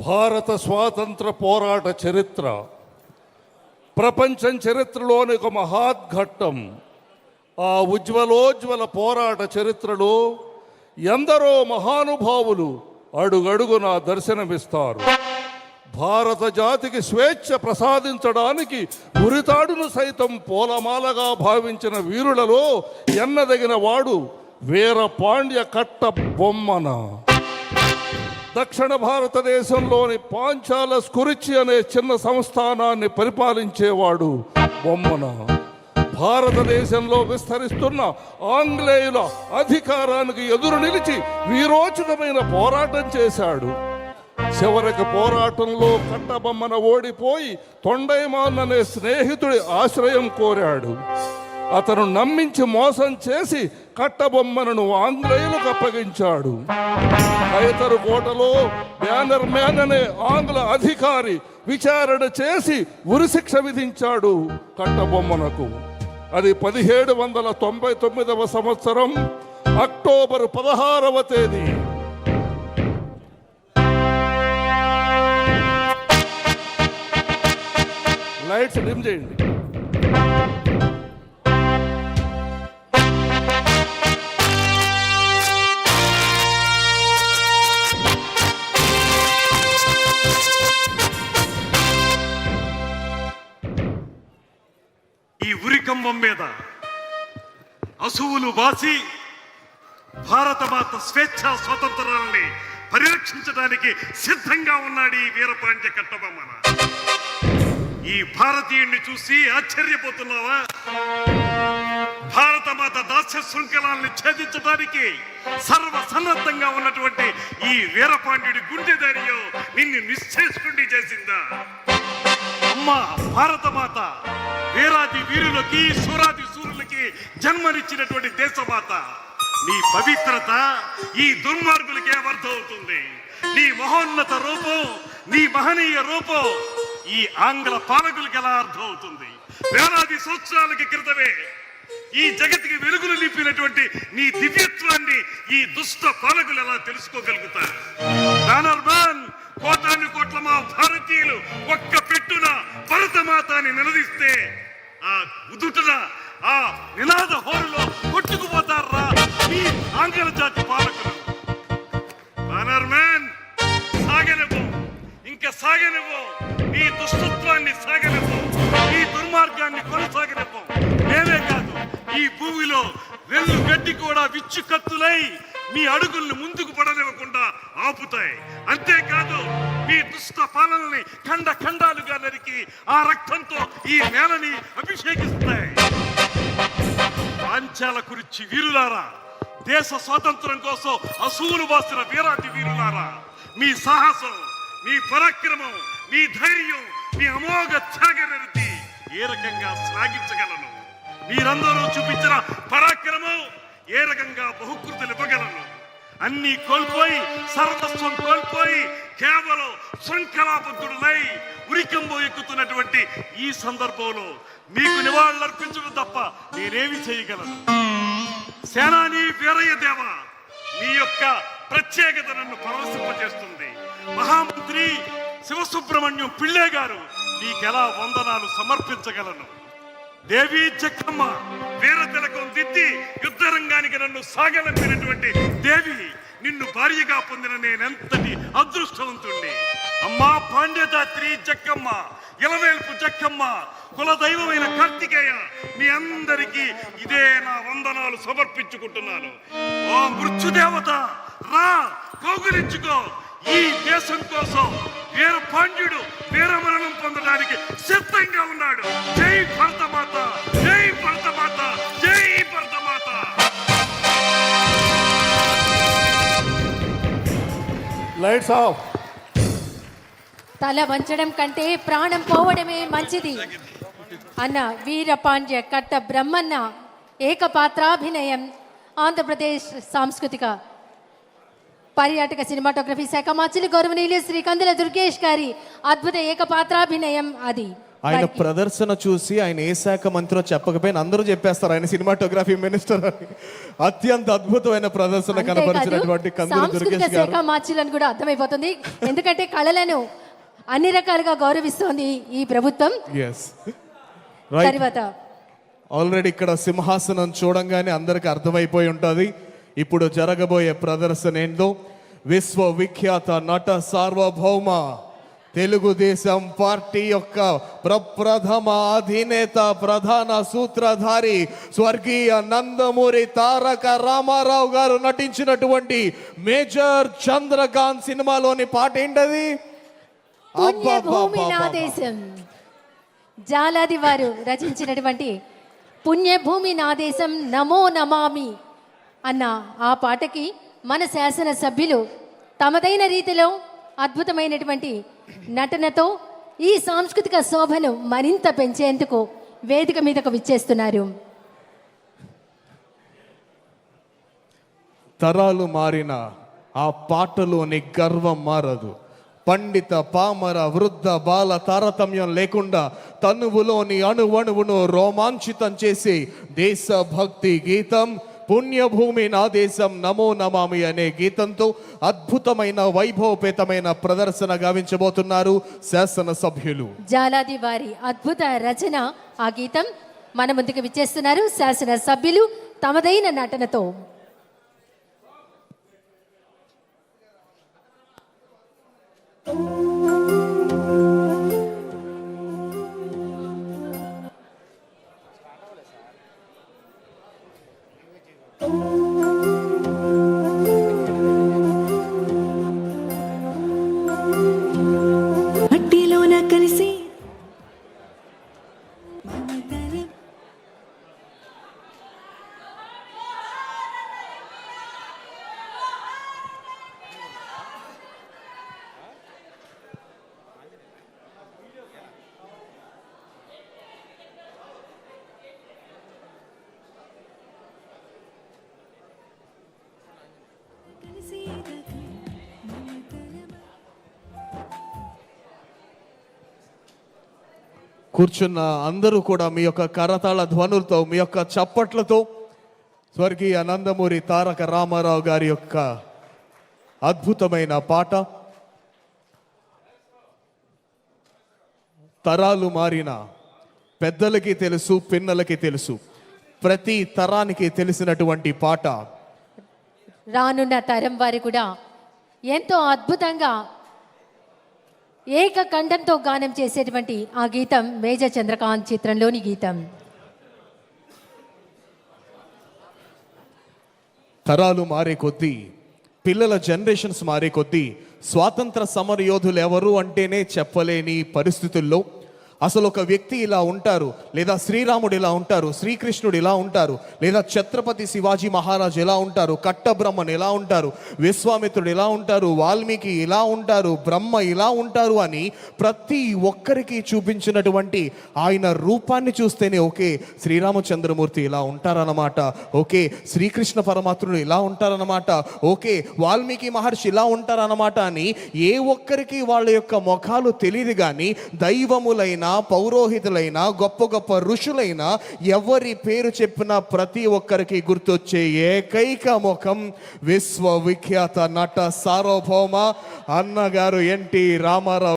భారత స్వాతంత్ర పోరాట చరిత్ర ప్రపంచం చరిత్రలోని ఒక మహాద్ఘట్టం. ఆ ఉజ్వలోజ్వల పోరాట చరిత్రలో ఎందరో మహానుభావులు అడుగడుగున దర్శనమిస్తారు. భారత జాతికి స్వేచ్ఛ ప్రసాదించడానికి ఉరితాడును సైతం పూలమాలగా భావించిన వీరులలో ఎన్నదగిన వాడు వీరపాండ్య కట్టబొమ్మన. దక్షిణ భారతదేశంలోని పాంచాల స్కురిచి అనే చిన్న సంస్థానాన్ని పరిపాలించేవాడు బొమ్మన. భారతదేశంలో విస్తరిస్తున్న ఆంగ్లేయుల అధికారానికి ఎదురు నిలిచి వీరోచితమైన పోరాటం చేశాడు. చివరికి పోరాటంలో కట్టబొమ్మన ఓడిపోయి తొండైమాన్ అనే స్నేహితుడి ఆశ్రయం కోరాడు. అతను నమ్మించి మోసం చేసి కట్టబొమ్మను ఆంగ్లేయులకు అప్పగించాడు. కైతరు కోటలో బ్యానర్ మ్యాన్ అనే ఆంగ్ల అధికారి విచారణ చేసి ఉరిశిక్ష విధించాడు కట్టబొమ్మనకు. అది 1799 సంవత్సరం అక్టోబర్ 16వ తేదీ. లైట్స్ డిమ్ చేయండి. ఈ ఉరికంబం మీద అసువులు వాసి భారతమాత స్వేచ్ఛ స్వతంత్రాలని పరిరక్షించడానికి సిద్ధంగా ఉన్నాడు ఈ వీరపాండ్య కట్టబొమ్మన. ఈ భారతీయుణ్ణి చూసి ఆశ్చర్యపోతున్నావా? భారతమాత దాస్య శృంఖలాల్ని ఛేదించడానికి సర్వసన్నద్ధంగా ఉన్నటువంటి ఈ వీరపాండ్యుడి గుండె ధైర్యం నిన్ను నిశ్చేష్కుడి చేసిందా? అమ్మా భారతమాత వీరాది వీరులకి సూరాది సూరులకి జన్మనిచ్చినటువంటి దేశమాత. నీ పవిత్రత ఈ దుర్మార్గులకే అర్థమవుతుంది. నీ మహోన్నత రూపం, నీ మహనీయ రూపం ఈ ఆంగ్ల పాలకులకి ఎలా అర్థమవుతుంది? వేలాది సంవత్సరాలకి క్రితమే ఈ జగత్తుకి వెలుగులు నింపినటువంటి నీ దివ్యత్వాన్ని ఈ దుష్ట పాలకులు ఎలా తెలుసుకోగలుగుతారు? బ్యానర్మ్యాన్, కోటాను కోట్ల మా భారతీయులు ఒక్క పెట్టున భరతమాతని నిలదీస్తే ఆ ఉదుటున ఆ నినాద హోరులో కొట్టుకుపోతారా ఈ ఆంగ్ల జాతి పాలకులు? బ్యానర్మ్యాన్, సాగనివ్వు, ఇంకా సాగనివ్వు, ఈ దుష్టత్వాన్ని సాగనివ్వు, ఈ దుర్మార్గాన్ని కొనసాగనివ్వు. నేనే కాదు, ఈ భూమిలో వెల్లు గడ్డి కూడా విచ్చు కత్తులై మీ అడుగుల్ని ముందుకు పడనివ్వకుండా ఆపుతాయి. అంతేకాదు మీ దుష్ట పాలనని ఖండ ఖండాలుగా నరికి ఆ రక్తంతో ఈ నేలని అభిషేకిస్తాయి. పాంచాల కురిచి వీరులారా, దేశ స్వాతంత్రం కోసం అసూలు బాసిన వీరాటి వీరులారా, మీ సాహసం, మీ పరాక్రమం, మీ ధైర్యం, మీ అమోఘ త్యాగనిరతి ఏ రకంగా శ్లాఘించగలను? మీరందరూ చూపించిన పరాక్రమం ఏ రకంగా బహుకృతులు ఇవ్వగలను? అన్ని కోల్పోయి, సర్వస్వం కోల్పోయి కేవలం శృంఖలాబద్ధుడునై ఉరికంబో ఎక్కుతున్నటువంటి ఈ సందర్భంలో మీకు నివాళులర్పించడం తప్ప నేనేమి చేయగలను? సేనాని వీరయ్య దేవ, మీ యొక్క ప్రత్యేకత నన్ను పరవశింపజేస్తుంది. మహామంత్రి శివసుబ్రహ్మణ్యం పిళ్ళే గారు, నీకెలా వందనాలు సమర్పించగలను? దేవి జక్కమ్మ, వీర తిలకం దిద్ది యుద్ధరంగానికి నన్ను సాగనంపినటువంటి దేవి, నిన్ను భార్యగా పొందిన నేనెంతటి అదృష్టవంతుణ్ణి. అమ్మా పాండ్యదాత్రి జక్కమ్మ, ఇలవేల్పు జక్కమ్మ, కులదైవమైన కార్తికేయ, మీ అందరికీ ఇదే నా వందనాలు సమర్పించుకుంటున్నాను. ఓ మృత్యుదేవత, రా కౌగిలించుకో. ఈ దేశం కోసం వీరపాండ్యుడు వీరమరణం పొందడానికి సిద్ధంగా ఉన్నాడు. జై భరతమాత, జై భరతమాత, జై భరతమాత. Lights off. తల వంచడం కంటే ప్రాణం పోవడమే మంచిది అన్న వీరపాండ్య కట్ట బ్రహ్మన్న ఏకపాత్రాభినయం ఆంధ్రప్రదేశ్ సాంస్కృతిక పర్యాటక సినిమాటోగ్రఫీ శాఖ మంత్రి గౌరవనీయులు శ్రీ కందుల దుర్గేష్ గారి అద్భుత ఏకపాత్రాభినయం అది. ఆయన వారికి- ప్రదర్శన చూసి ఆయన ఏ శాఖ మంత్రో చెప్పకపోయినా అందరూ చెప్పేస్తారు ఆయన సినిమాటోగ్రఫీ మినిస్టర్ అని. అత్యంత అద్భుతమైన ప్రదర్శన అంతేకాదు, కనపరిచినటువంటి కందులు సాంస్కృతిక దుర్గేష్ శాఖ గారు. మార్చిలని కూడా అర్థమైపోతుంది. ఎందుకంటే కళలను అన్ని రకాలుగా గౌరవిస్తోంది ఈ ప్రభుత్వం. Yes right. తర్వాత ఆల్రెడీ ఇక్కడ సింహాసనం చూడంగానే అందరికి అర్థమైపోయి ఉంటుంది ఇప్పుడు జరగబోయే ప్రదర్శన ఏందో. విశ్వవిఖ్యాత నట సార్వభౌమ తెలుగుదేశం పార్టీ యొక్క ప్రప్రథమ అధినేత ప్రధాన సూత్రధారి స్వర్గీయ నందమూరి తారక రామారావు గారు నటించినటువంటి మేజర్ చంద్రకాంత్ సినిమాలోని పాట ఏంటది? పుణ్యభూమి నా దేశం. జాలాది వారు రచించినటువంటి పుణ్యభూమి నా దేశం నమో నమామి అన్న ఆ పాటకి మన శాసన సభ్యులు తమదైన రీతిలో అద్భుతమైనటువంటి నటనతో ఈ సాంస్కృతిక శోభను మరింత పెంచేందుకు వేదిక మీదకు విచ్చేస్తున్నారు. తరాలు మారిన ఆ పాటలోని గర్వం మారదు. పండిత పామర వృద్ధ బాల తారతమ్యం లేకుండా తనువులోని అణువణువును రోమాంచితం చేసి దేశభక్తి గీతం పుణ్యభూమి నా దేశం నమో నమామి అనే గీతంతో అద్భుతమైన వైభవపేతమైన ప్రదర్శన గావించబోతున్నారు శాసనసభ్యులు. జాలాది వారి అద్భుత రచన ఆ గీతం మన ముందుకు విచ్చేస్తున్నారు శాసన సభ్యులు తమదైన నటనతో. మట్టిలోన కలిసి కూర్చున్న అందరూ కూడా మీ యొక్క కరతాళ ధ్వనులతో మీ యొక్క చప్పట్లతో స్వర్గీయ నందమూరి తారక రామారావు గారి యొక్క అద్భుతమైన పాట తరాలు మారిన పెద్దలకి తెలుసు, పిన్నలకి తెలుసు, ప్రతి తరానికి తెలిసినటువంటి పాట. రానున్న తరం వారు కూడా ఎంతో అద్భుతంగా ఏక కంఠంతో గానం చేసేటువంటి ఆ గీతం మేజర్ చంద్రకాంత్ చిత్రంలోని గీతం. తరాలు మారే కొద్దీ, పిల్లల జనరేషన్స్ మారే కొద్దీ స్వాతంత్ర సమర యోధులు ఎవరు అంటేనే చెప్పలేని పరిస్థితుల్లో అసలు ఒక వ్యక్తి ఇలా ఉంటారు, లేదా శ్రీరాముడు ఇలా ఉంటారు, శ్రీకృష్ణుడు ఇలా ఉంటారు, లేదా ఛత్రపతి శివాజీ మహారాజ్ ఎలా ఉంటారు, కట్టబ్రహ్మన్ ఎలా ఉంటారు, విశ్వామిత్రుడు ఎలా ఉంటారు, వాల్మీకి ఇలా ఉంటారు, బ్రహ్మ ఇలా ఉంటారు అని ప్రతి ఒక్కరికి చూపించినటువంటి ఆయన రూపాన్ని చూస్తేనే ఓకే శ్రీరామచంద్రమూర్తి ఇలా ఉంటారన్నమాట, ఓకే శ్రీకృష్ణ పరమాత్ముడు ఇలా ఉంటారన్నమాట, ఓకే వాల్మీకి మహర్షి ఇలా ఉంటారన్నమాట అని ఏ ఒక్కరికి వాళ్ళ యొక్క ముఖాలు తెలియదు. కానీ దైవములైన పౌరోహితులైన గొప్ప గొప్ప ఋషులైన ఎవరి పేరు చెప్పినా ప్రతి ఒక్కరికి గుర్తొచ్చే ఏకైక ముఖం విశ్వవిఖ్యాత నట సార్వభౌమ అన్నగారు ఎన్టీ రామారావు.